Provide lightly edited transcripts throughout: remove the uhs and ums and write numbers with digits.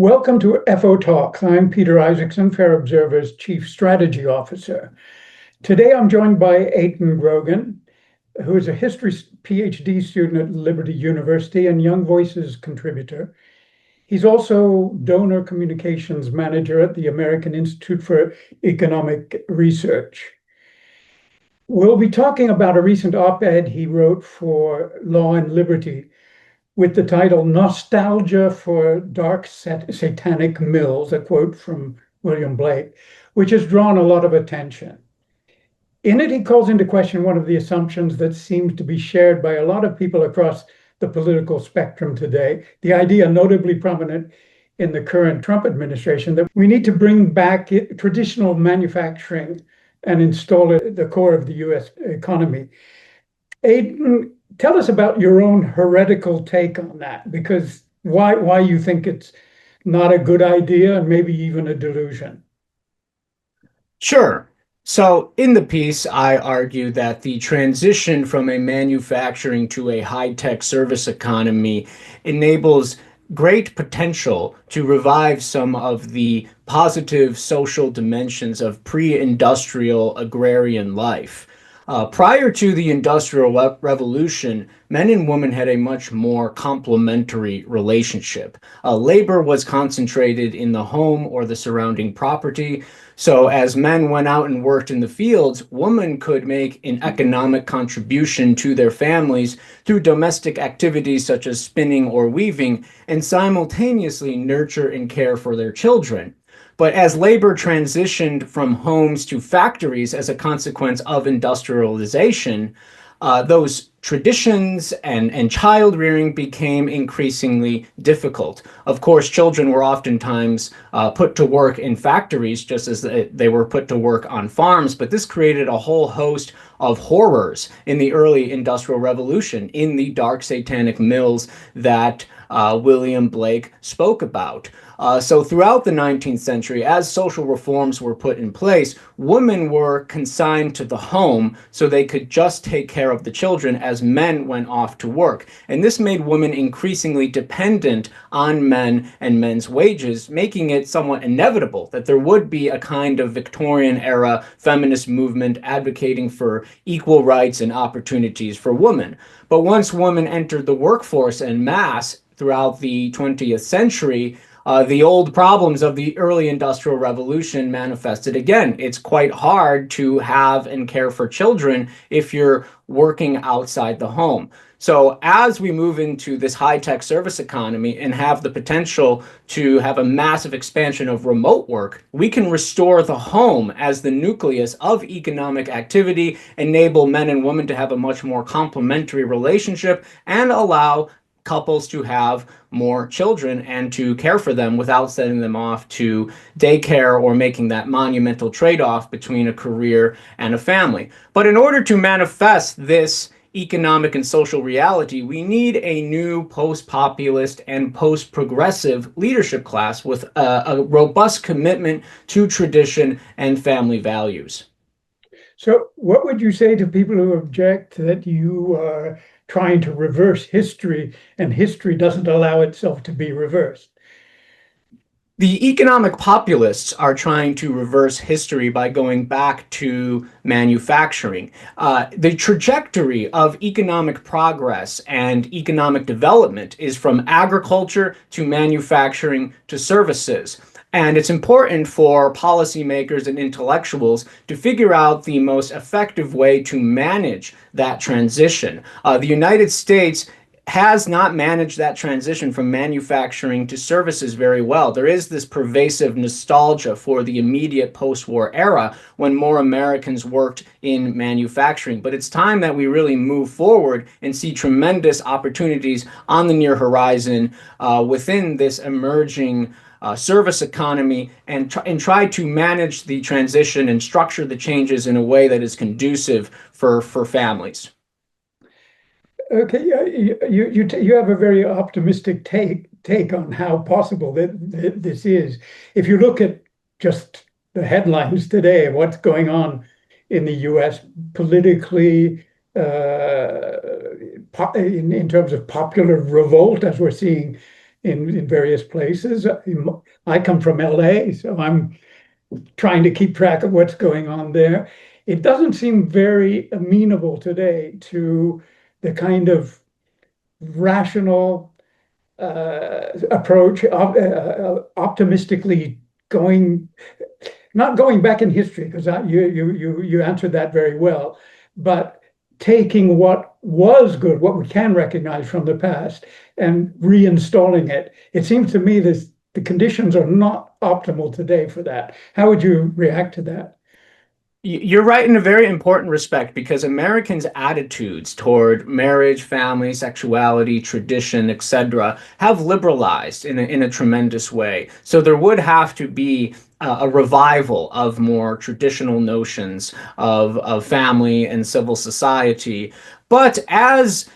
Welcome to FO Talks. I'm Peter Isackson, Fair Observer's Chief Strategy Officer. Today I'm joined by Aidan Grogan, who is a history PhD student at Liberty University and Young Voices contributor. He's also donor communications manager at the American Institute for Economic Research. We'll be talking about a recent op-ed he wrote for Law and Liberty with the title Nostalgia for Dark Satanic Mills, a quote from William Blake, which has drawn a lot of attention. In it, he calls into question one of the assumptions that seems to be shared by a lot of people across the political spectrum today, the idea notably prominent in the current Trump administration that we need to bring back traditional manufacturing and install it at the core of the US economy. Aidan, tell us about your own heretical take on that, because why you think it's not a good idea and maybe even a delusion. Sure. So in the piece, I argue that the transition from a manufacturing to a high-tech service economy enables great potential to revive some of the positive social dimensions of pre-industrial agrarian life. Prior to the Industrial Revolution, men and women had a much more complementary relationship. Labor was concentrated in the home or the surrounding property. So as men went out and worked in the fields, women could make an economic contribution to their families through domestic activities such as spinning or weaving, and simultaneously nurture and care for their children. But as labor transitioned from homes to factories as a consequence of industrialization, those traditions and child rearing became increasingly difficult. Of course, children were oftentimes put to work in factories just as they were put to work on farms, but this created a whole host of horrors in the early Industrial Revolution, in the Dark Satanic Mills that William Blake spoke about. So throughout the 19th century, as social reforms were put in place, women were consigned to the home so they could just take care of the children as men went off to work. And this made women increasingly dependent on men and men's wages, making it somewhat inevitable that there would be a kind of Victorian era feminist movement advocating for equal rights and opportunities for women. But once women entered the workforce en masse throughout the 20th century, the old problems of the early Industrial Revolution manifested again. It's quite hard to have and care for children if you're working outside the home. So as we move into this high-tech service economy and have the potential to have a massive expansion of remote work, we can restore the home as the nucleus of economic activity, enable men and women to have a much more complementary relationship, and allow couples to have more children and to care for them without sending them off to daycare or making that monumental trade-off between a career and a family. But in order to manifest this economic and social reality, we need a new post-populist and post-progressive leadership class with a robust commitment to tradition and family values. So what would you say to people who object that you are trying to reverse history and history doesn't allow itself to be reversed? The economic populists are trying to reverse history by going back to manufacturing. The trajectory of economic progress and economic development is from agriculture to manufacturing to services. And it's important for policymakers and intellectuals to figure out the most effective way to manage that transition. The United States has not managed that transition from manufacturing to services very well. There is this pervasive nostalgia for the immediate post-war era when more Americans worked in manufacturing. But it's time that we really move forward and see tremendous opportunities on the near horizon within this emerging service economy and try to manage the transition and structure the changes in a way that is conducive for families. Okay, you have a very optimistic take on how possible that this is. If you look at just the headlines today, what's going on in the U.S. politically, in terms of popular revolt, as we're seeing in various places. I come from LA, so I'm trying to keep track of what's going on there. It doesn't seem very amenable today to the kind of rational approach, optimistically going, not going back in history, because you answered that very well, but taking what was good, what we can recognize from the past, and reinstalling it. It seems to me that the conditions are not optimal today for that. How would you react to that? You're right in a very important respect because Americans' attitudes toward marriage, family, sexuality, tradition, etc., have liberalized in a tremendous way. So there would have to be a revival of more traditional notions of family and civil society. But as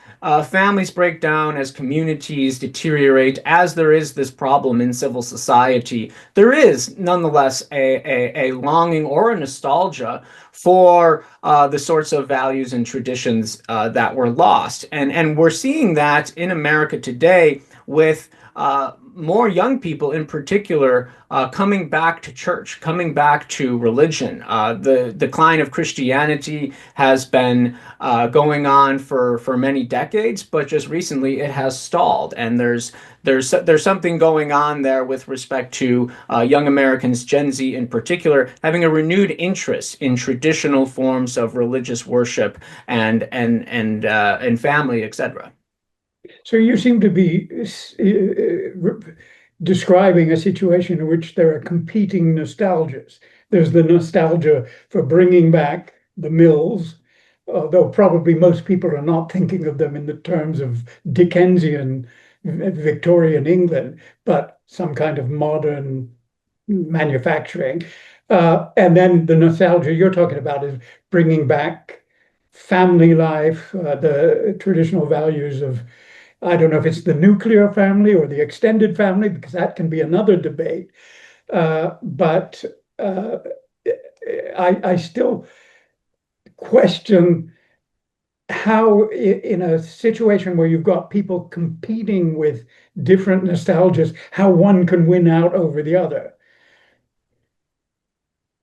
families break down, as communities deteriorate, as there is this problem in civil society, there is nonetheless a longing or a nostalgia for the sorts of values and traditions that were lost. And we're seeing that in America today with more young people in particular coming back to church, coming back to religion. The decline of Christianity has been going on for many decades, but just recently it has stalled. And there's something going on there with respect to young Americans, Gen Z in particular, having a renewed interest in traditional forms of religious worship and family, etc. So you seem to be describing a situation in which there are competing nostalgias. There's the nostalgia for bringing back the mills, although probably most people are not thinking of them in the terms of Dickensian Victorian England, but some kind of modern manufacturing. And then the nostalgia you're talking about is bringing back family life, the traditional values of, I don't know if it's the nuclear family or the extended family, because that can be another debate. But I still question how, in a situation where you've got people competing with different nostalgias, how one can win out over the other.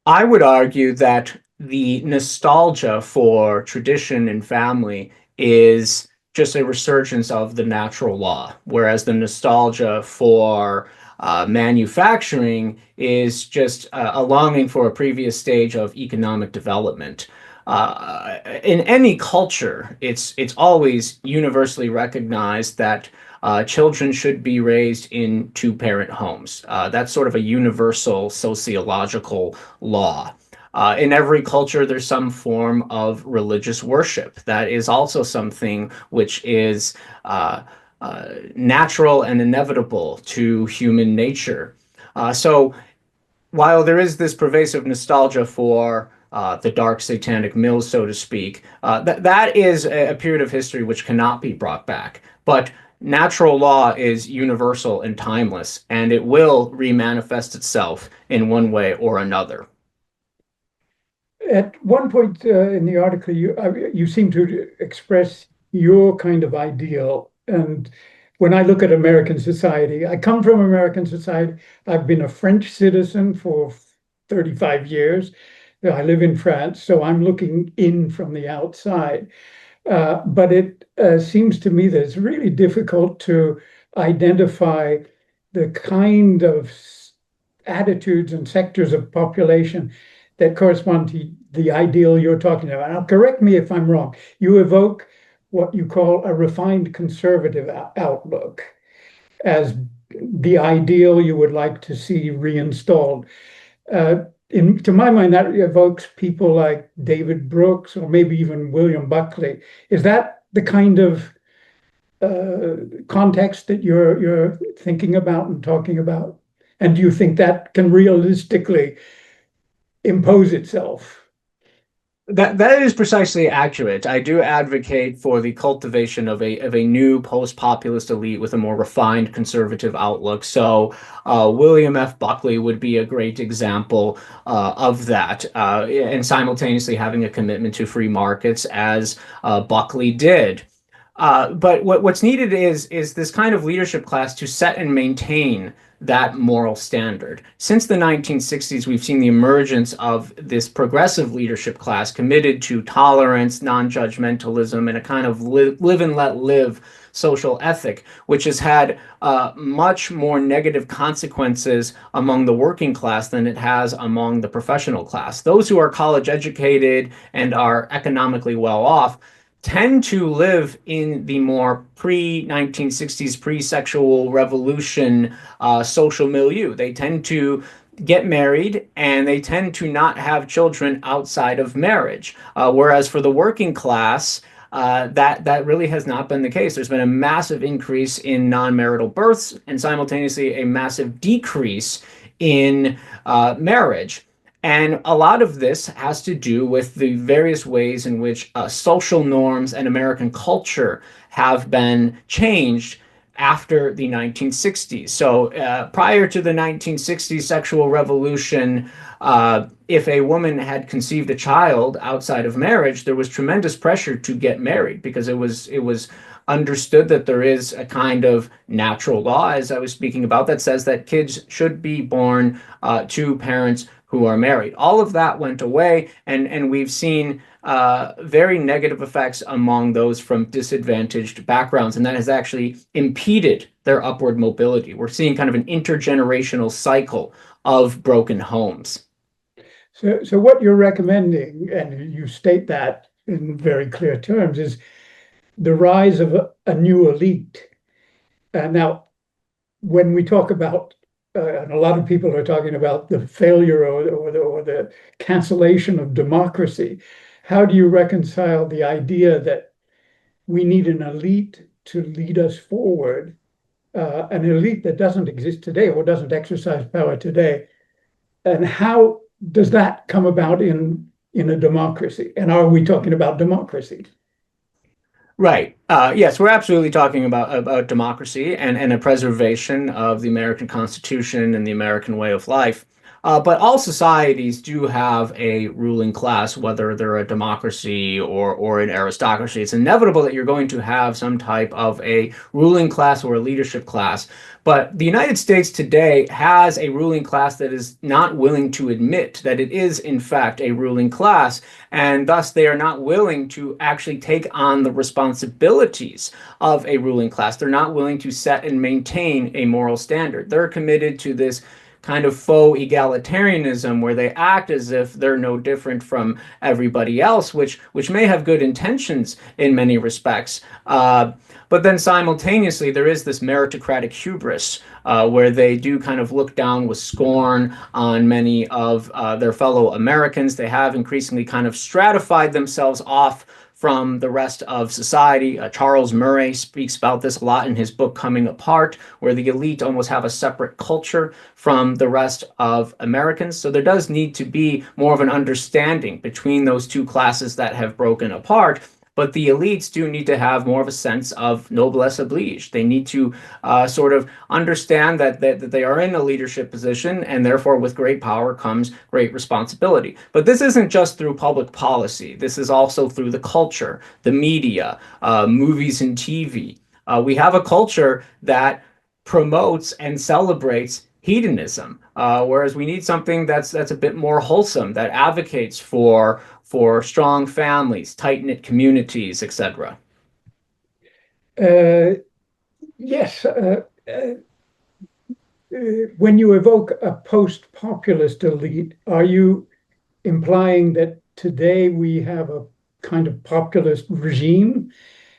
I would argue that the nostalgia for tradition and family is just a resurgence of the natural law, whereas the nostalgia for manufacturing is just a longing for a previous stage of economic development. In any culture, it's always universally recognized that children should be raised in two-parent homes. That's sort of a universal sociological law. In every culture, there's some form of religious worship. That is also something which is natural and inevitable to human nature. So while there is this pervasive nostalgia for the Dark Satanic Mills, so to speak, that is a period of history which cannot be brought back. But natural law is universal and timeless, and it will remanifest itself in one way or another. At one point in the article, you seem to express your kind of ideal. And when I look at American society, I come from American society. I've been a French citizen for 35 years. I live in France, so I'm looking in from the outside. But it seems to me that it's really difficult to identify the kind of attitudes and sectors of population that correspond to the ideal you're talking about. Now, correct me if I'm wrong. You evoke what you call a refined conservative outlook as the ideal you would like to see reinstalled. To my mind, that evokes people like David Brooks or maybe even William Buckley. Is that the kind of context that you're thinking about and talking about? And do you think that can realistically impose itself? That is precisely accurate. I do advocate for the cultivation of a new post-populist elite with a more refined conservative outlook. So William F. Buckley would be a great example of that, and simultaneously having a commitment to free markets as Buckley did. But what's needed is this kind of leadership class to set and maintain that moral standard. Since the 1960s, we've seen the emergence of this progressive leadership class committed to tolerance, non-judgmentalism, and a kind of live and let live social ethic, which has had much more negative consequences among the working class than it has among the professional class. Those who are college educated and are economically well off tend to live in the more pre-1960s, pre-sexual revolution social milieu. They tend to get married and they tend to not have children outside of marriage. Whereas for the working class, that really has not been the case. There's been a massive increase in non-marital births and simultaneously a massive decrease in marriage. And a lot of this has to do with the various ways in which social norms and American culture have been changed after the 1960s. So prior to the 1960s sexual revolution, if a woman had conceived a child outside of marriage, there was tremendous pressure to get married because it was understood that there is a kind of natural law, as I was speaking about, that says that kids should be born to parents who are married. All of that went away, and we've seen very negative effects among those from disadvantaged backgrounds, and that has actually impeded their upward mobility. We're seeing kind of an intergenerational cycle of broken homes. So what you're recommending, and you state that in very clear terms, is the rise of a new elite. Now, when we talk about, and a lot of people are talking about the failure or the cancellation of democracy, how do you reconcile the idea that we need an elite to lead us forward, an elite that doesn't exist today or doesn't exercise power today, and how does that come about in a democracy? And are we talking about democracy? Right. Yes, we're absolutely talking about democracy and a preservation of the American Constitution and the American way of life. But all societies do have a ruling class, whether they're a democracy or an aristocracy. It's inevitable that you're going to have some type of a ruling class or a leadership class. But the United States today has a ruling class that is not willing to admit that it is, in fact, a ruling class, and thus they are not willing to actually take on the responsibilities of a ruling class. They're not willing to set and maintain a moral standard. They're committed to this kind of faux egalitarianism where they act as if they're no different from everybody else, which may have good intentions in many respects. But then simultaneously, there is this meritocratic hubris where they do kind of look down with scorn on many of their fellow Americans. They have increasingly kind of stratified themselves off from the rest of society. Charles Murray speaks about this a lot in his book Coming Apart, where the elite almost have a separate culture from the rest of Americans. So there does need to be more of an understanding between those two classes that have broken apart. But the elites do need to have more of a sense of noblesse oblige. They need to sort of understand that they are in a leadership position, and therefore with great power comes great responsibility. But this isn't just through public policy. This is also through the culture, the media, movies and TV. We have a culture that promotes and celebrates hedonism, whereas we need something that's a bit more wholesome, that advocates for strong families, tight-knit communities, etc. Yes. When you evoke a post-populist elite, are you implying that today we have a kind of populist regime?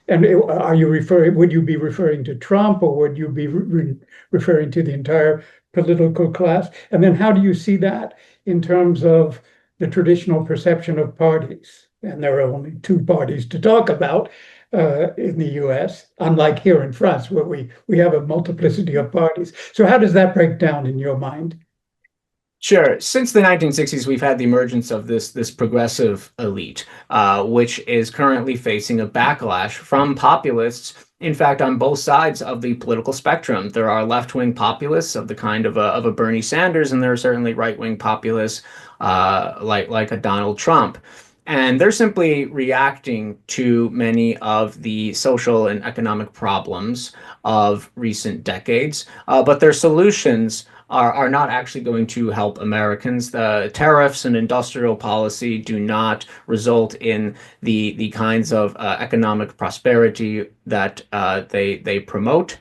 And would you be referring to Trump, or would you be referring to the entire political class? And then how do you see that in terms of the traditional perception of parties? And there are only two parties to talk about in the US, unlike here in France, where we have a multiplicity of parties. So how does that break down in your mind? Sure. Since the 1960s, we've had the emergence of this progressive elite, which is currently facing a backlash from populists. In fact, on both sides of the political spectrum, there are left-wing populists of the kind of a Bernie Sanders, and there are certainly right-wing populists like a Donald Trump. And they're simply reacting to many of the social and economic problems of recent decades. But their solutions are not actually going to help Americans. The tariffs and industrial policy do not result in the kinds of economic prosperity that they promote.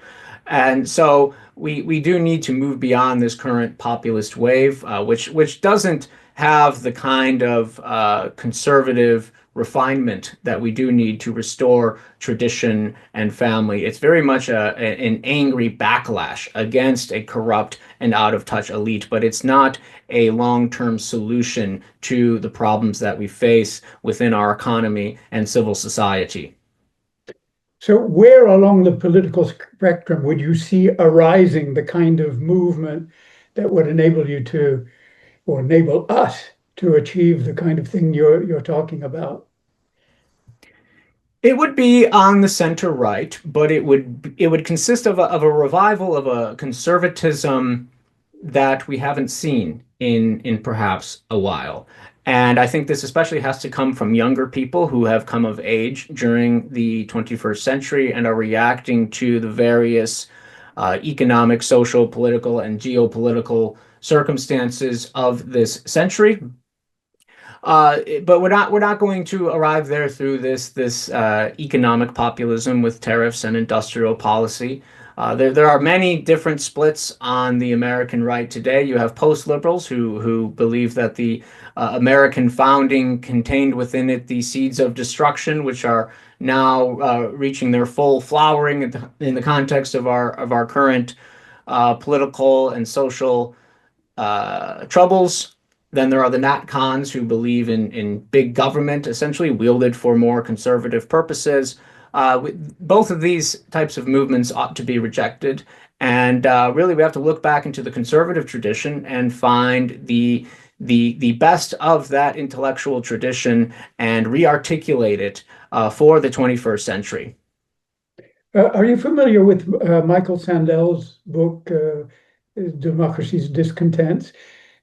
And so we do need to move beyond this current populist wave, which doesn't have the kind of conservative refinement that we do need to restore tradition and family. It's very much an angry backlash against a corrupt and out of touch elite, but it's not a long-term solution to the problems that we face within our economy and civil society. So where along the political spectrum would you see arising the kind of movement that would enable you to, or enable us to achieve the kind of thing you're talking about? It would be on the center right, but it would consist of a revival of a conservatism that we haven't seen in perhaps a while. And I think this especially has to come from younger people who have come of age during the 21st century and are reacting to the various economic, social, political, and geopolitical circumstances of this century. But we're not going to arrive there through this economic populism with tariffs and industrial policy. There are many different splits on the American right today. You have post-liberals who believe that the American founding contained within it the seeds of destruction, which are now reaching their full flowering in the context of our current political and social troubles. Then there are the Nat Cons who believe in big government, essentially wielded for more conservative purposes. Both of these types of movements ought to be rejected. And really, we have to look back into the conservative tradition and find the best of that intellectual tradition and re-articulate it for the 21st century. Are you familiar with Michael Sandel's book, Democracy's Discontents?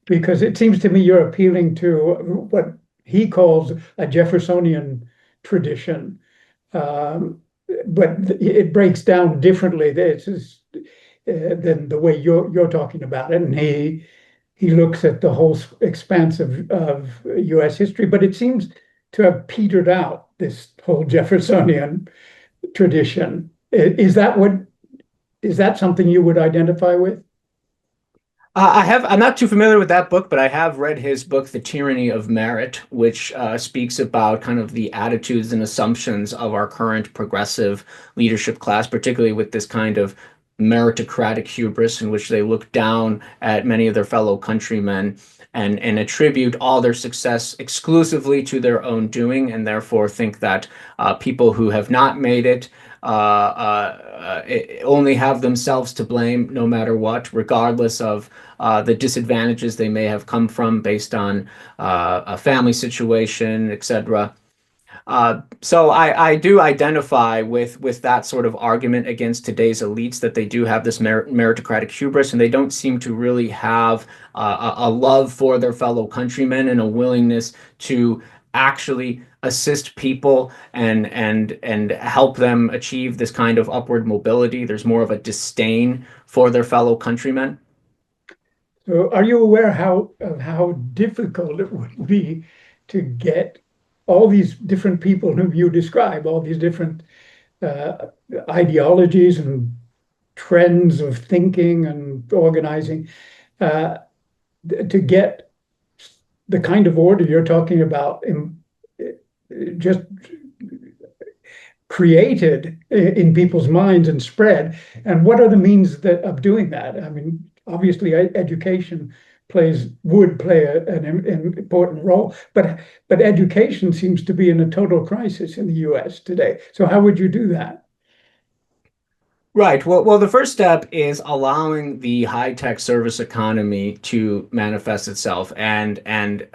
Because it seems to me you're appealing to what he calls a Jeffersonian tradition, but it breaks down differently. Than the way you're talking about it, and he looks at the whole expanse of U.S. history, but it seems to have petered out, this whole Jeffersonian tradition. Is that something you would identify with? I'm not too familiar with that book, but I have read his book, The Tyranny of Merit, which speaks about kind of the attitudes and assumptions of our current progressive leadership class, particularly with this kind of meritocratic hubris in which they look down at many of their fellow countrymen and attribute all their success exclusively to their own doing, and therefore think that people who have not made it only have themselves to blame no matter what, regardless of the disadvantages they may have come from based on a family situation, etc. So I do identify with that sort of argument against today's elites, that they do have this meritocratic hubris, and they don't seem to really have a love for their fellow countrymen and a willingness to actually assist people and help them achieve this kind of upward mobility. There's more of a disdain for their fellow countrymen. So are you aware of how difficult it would be to get all these different people whom you describe, all these different uh, ideologies and trends of thinking and organizing, uh, to get the kind of order you're talking about just created in people's minds and spread? And what are the means of doing that? I mean, obviously, education would play an important role, but education seems to be in a total crisis in the U.S. today. So how would you do that? Right. Well, the first step is allowing the high-tech service economy to manifest itself and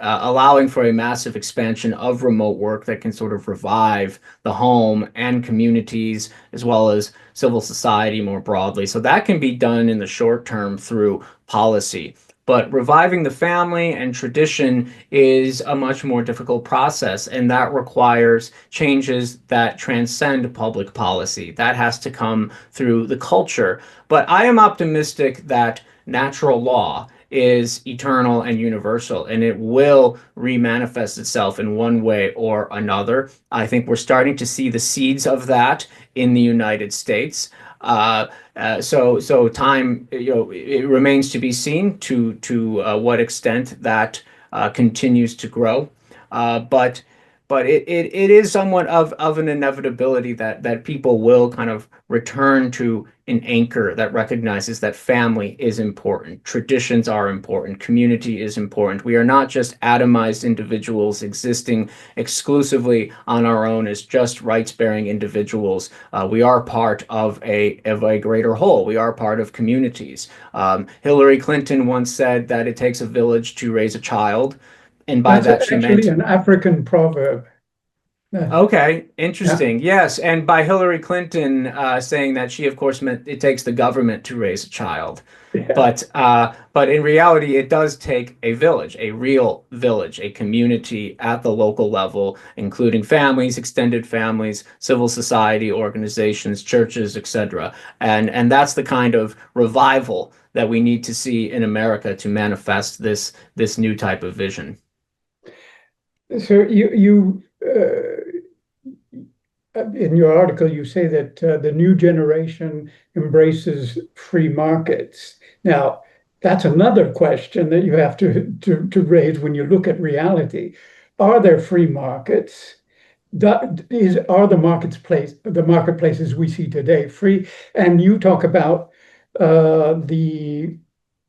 allowing for a massive expansion of remote work that can sort of revive the home and communities as well as civil society more broadly. So that can be done in the short term through policy. But reviving the family and tradition is a much more difficult process, and that requires changes that transcend public policy. That has to come through the culture. But I am optimistic that natural law is eternal and universal, and it will remanifest itself in one way or another. I think we're starting to see the seeds of that in the United States. So time, it remains to be seen to what extent that continues to grow. But it is somewhat of an inevitability that people will kind of return to an anchor that recognizes that family is important, traditions are important, community is important. We are not just atomized individuals existing exclusively on our own as just rights-bearing individuals. We are part of a greater whole. We are part of communities. Hillary Clinton once said that it takes a village to raise a child, and by That's that she actually meant. an African proverb. Okay, Yeah, interesting. Yes, and by Hillary Clinton saying that, she of course meant it takes the government to raise a child. yeah. But in reality, it does take a village, a real village, a community at the local level, including families, extended families, civil society organizations, churches, etc. And that's the kind of revival that we need to see in America to manifest this new type of vision. So in your article, you say that the new generation embraces free markets. Now, that's another question that you have to raise when you look at reality. Are there free markets? Are the marketplaces we see today free? And you talk about the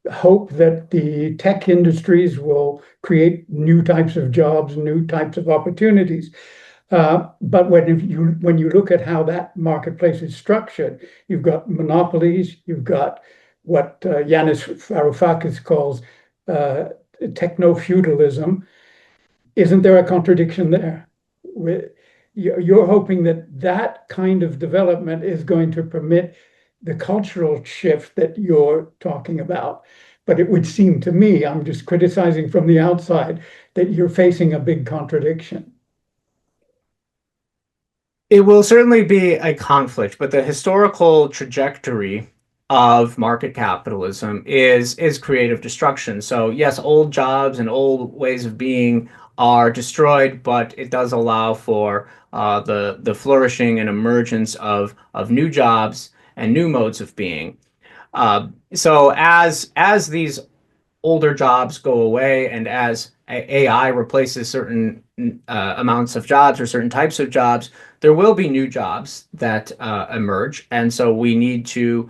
hope that the tech industries will create new types of jobs, new types of opportunities. But when you look at how that marketplace is structured, you've got monopolies, you've got what Yanis Varoufakis calls techno-feudalism. Isn't there a contradiction there? You're hoping that that kind of development is going to permit the cultural shift that you're talking about. But it would seem to me, I'm just criticizing from the outside, that you're facing a big contradiction. It will certainly be a conflict, but the historical trajectory of market capitalism is creative destruction. So yes, old jobs and old ways of being are destroyed, but it does allow for the flourishing and emergence of new jobs and new modes of being. So as these older jobs go away, and as AI replaces certain amounts of jobs or certain types of jobs, there will be new jobs that emerge. And so we need to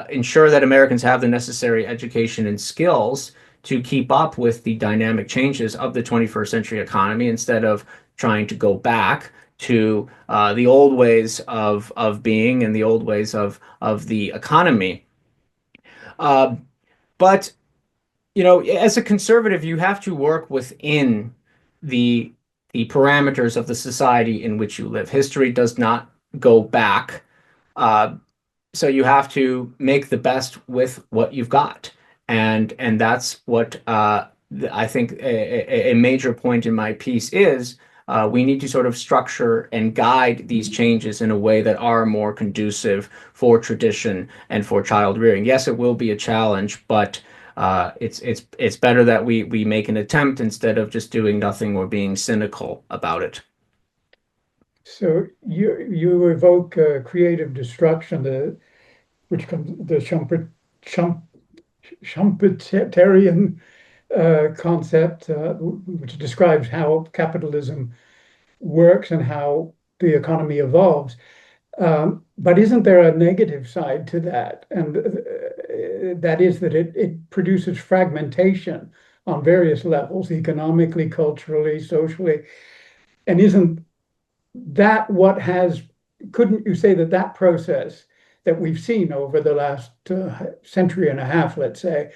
ensure that Americans have the necessary education and skills to keep up with the dynamic changes of the 21st century economy, instead of trying to go back to the old ways of being and the old ways of the economy. Uh, but as a conservative, you have to work within the the parameters of the society in which you live. History does not go back. Uh, so you have to make the best with what you've got. And that's what I think a major point in my piece is. We need to sort of structure and guide these changes in a way that are more conducive for tradition and for child rearing. Yes, it will be a challenge, but it's better that we make an attempt instead of just doing nothing or being cynical about it. So you evoke creative destruction, which comes the Schumpeterian concept, which describes how capitalism works and how the economy evolves. But isn't there a negative side to that? And that is that it produces fragmentation on various levels, economically, culturally, socially. And isn't that what has, couldn't you say that that process that we've seen over the last century and a half, let's say,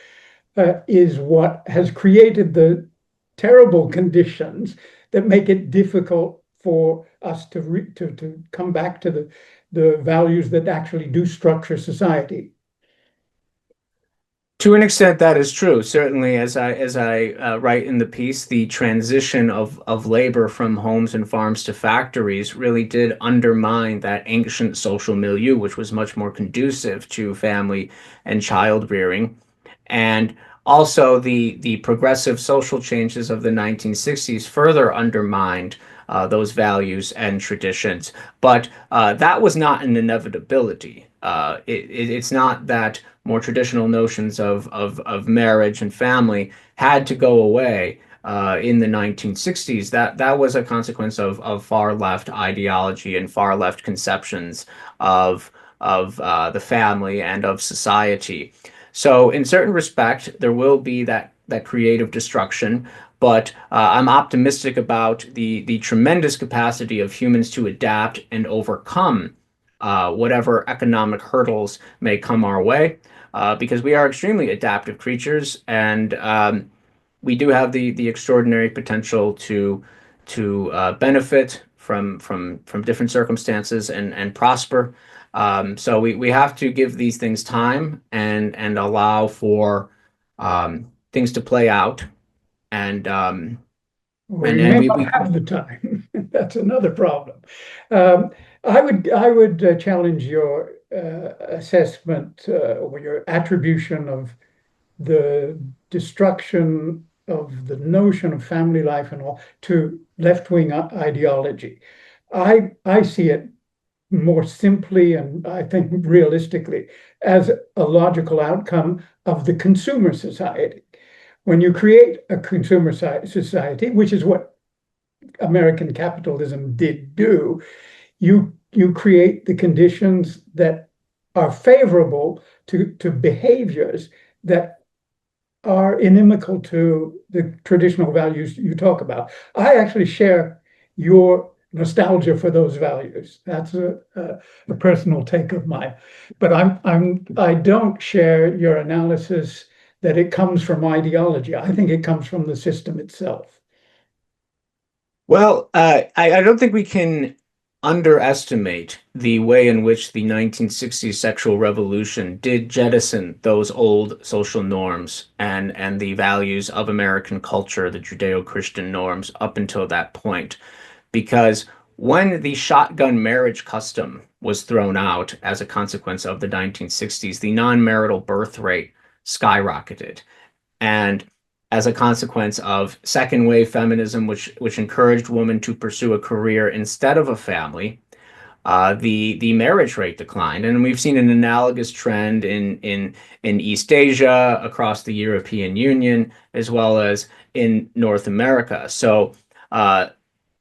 is what has created the terrible conditions that make it difficult for us to come back to the values that actually do structure society? To an extent, that is true. Certainly, as I write in the piece, the transition of labor from homes and farms to factories really did undermine that ancient social milieu, which was much more conducive to family and child rearing. And also, the progressive social changes of the 1960s further undermined those values and traditions. But that was not an inevitability. It's not that more traditional notions of marriage and family had to go away in the 1960s. That was a consequence of far left ideology and far left conceptions of the family and of society. So, in certain respect, there will be that creative destruction, but I'm optimistic about the tremendous capacity of humans to adapt and overcome whatever economic hurdles may come our way, because we are extremely adaptive creatures, and we do have the extraordinary potential to benefit from different circumstances and prosper. So we have to give these things time and allow for things to play out, and We and may we not we have the time. That's another problem. Um, I would challenge your assessment or your attribution of the destruction of the notion of family life and all to left-wing ideology. I see it more simply and I think realistically as a logical outcome of the consumer society. When you create a consumer society, which is what American capitalism did do, you create the conditions that are favorable to behaviors that are inimical to the traditional values you talk about. I actually share your nostalgia for those values. That's a personal take of mine. But I don't share your analysis that it comes from ideology. I think it comes from the system itself. well, I don't think we can underestimate the way in which the 1960s sexual revolution did jettison those old social norms and the values of American culture, the Judeo-Christian norms up until that point. Because when the shotgun marriage custom was thrown out as a consequence of the 1960s, the non-marital birth rate skyrocketed. And as a consequence of second wave feminism, which encouraged women to pursue a career instead of a family, the marriage rate declined, and we've seen an analogous trend in East Asia, across the European Union, as well as in North America. So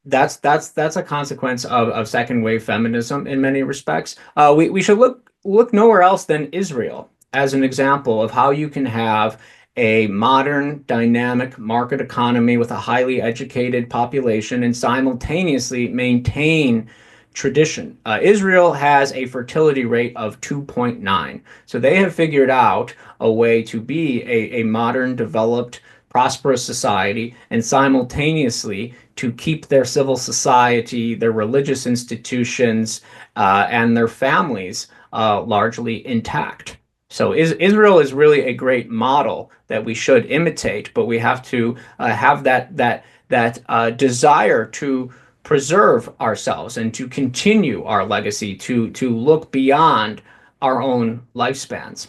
that's a consequence of second wave feminism in many respects. We should look nowhere else than Israel as an example of how you can have a modern, dynamic market economy with a highly educated population and simultaneously maintain tradition. Israel has a fertility rate of 2.9. So they have figured out a way to be a modern, developed, prosperous society and simultaneously to keep their civil society, their religious institutions, and their families largely intact. So Israel is really a great model that we should imitate, but we have to have that desire to preserve ourselves and to continue our legacy, to look beyond our own lifespans.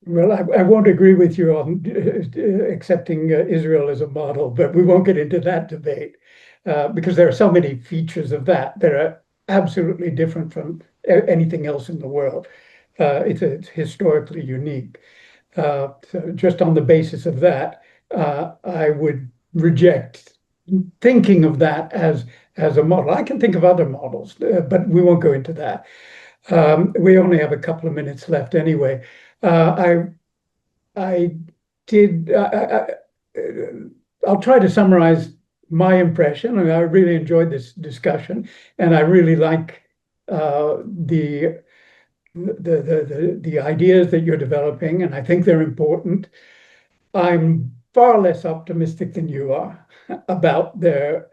Well, I won't agree with you on accepting Israel as a model, but we won't get into that debate because there are so many features of that that are absolutely different from anything else in the world. It's historically unique. So just on the basis of that, I would reject thinking of that as a model. I can think of other models, but we won't go into that. We only have a couple of minutes left anyway. I did. I'll try to summarize my impression. I mean, I really enjoyed this discussion, and I really like the ideas that you're developing, and I think they're important. I'm far less optimistic than you are about the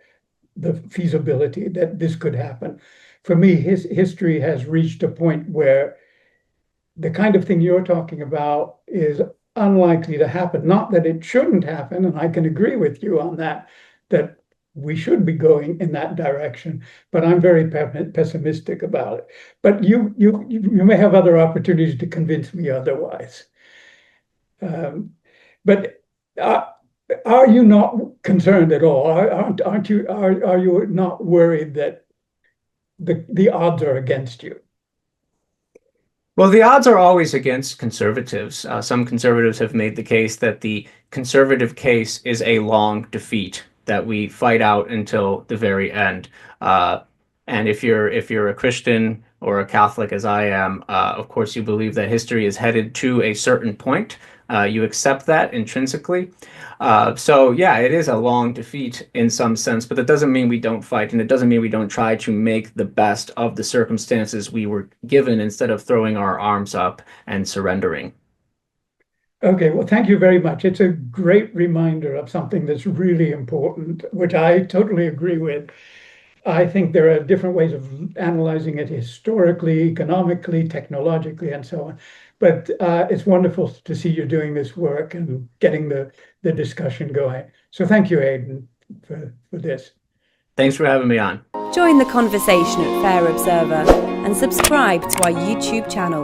feasibility that this could happen. For me, his history has reached a point where the kind of thing you're talking about is unlikely to happen. Not that it shouldn't happen, and I can agree with you on that, that we should be going in that direction, but I'm very pessimistic about it. But you may have other opportunities to convince me otherwise. But are you not concerned at all? Aren't you? Are you not worried that the odds are against you? Well, the odds are always against conservatives. Some conservatives have made the case that the conservative case is a long defeat that we fight out until the very end. And if you're a Christian or a Catholic, as I am, of course, you believe that history is headed to a certain point. You accept that intrinsically. So yeah, it is a long defeat in some sense, but that doesn't mean we don't fight, and it doesn't mean we don't try to make the best of the circumstances we were given instead of throwing our arms up and surrendering. Okay, well, thank you very much. It's a great reminder of something that's really important, which I totally agree with. I think there are different ways of analyzing it historically, economically, technologically, and so on. But it's wonderful to see you doing this work and getting the discussion going. So thank you, Aidan, for this. Thanks for having me on. Join the conversation at Fair Observer and subscribe to our YouTube channel.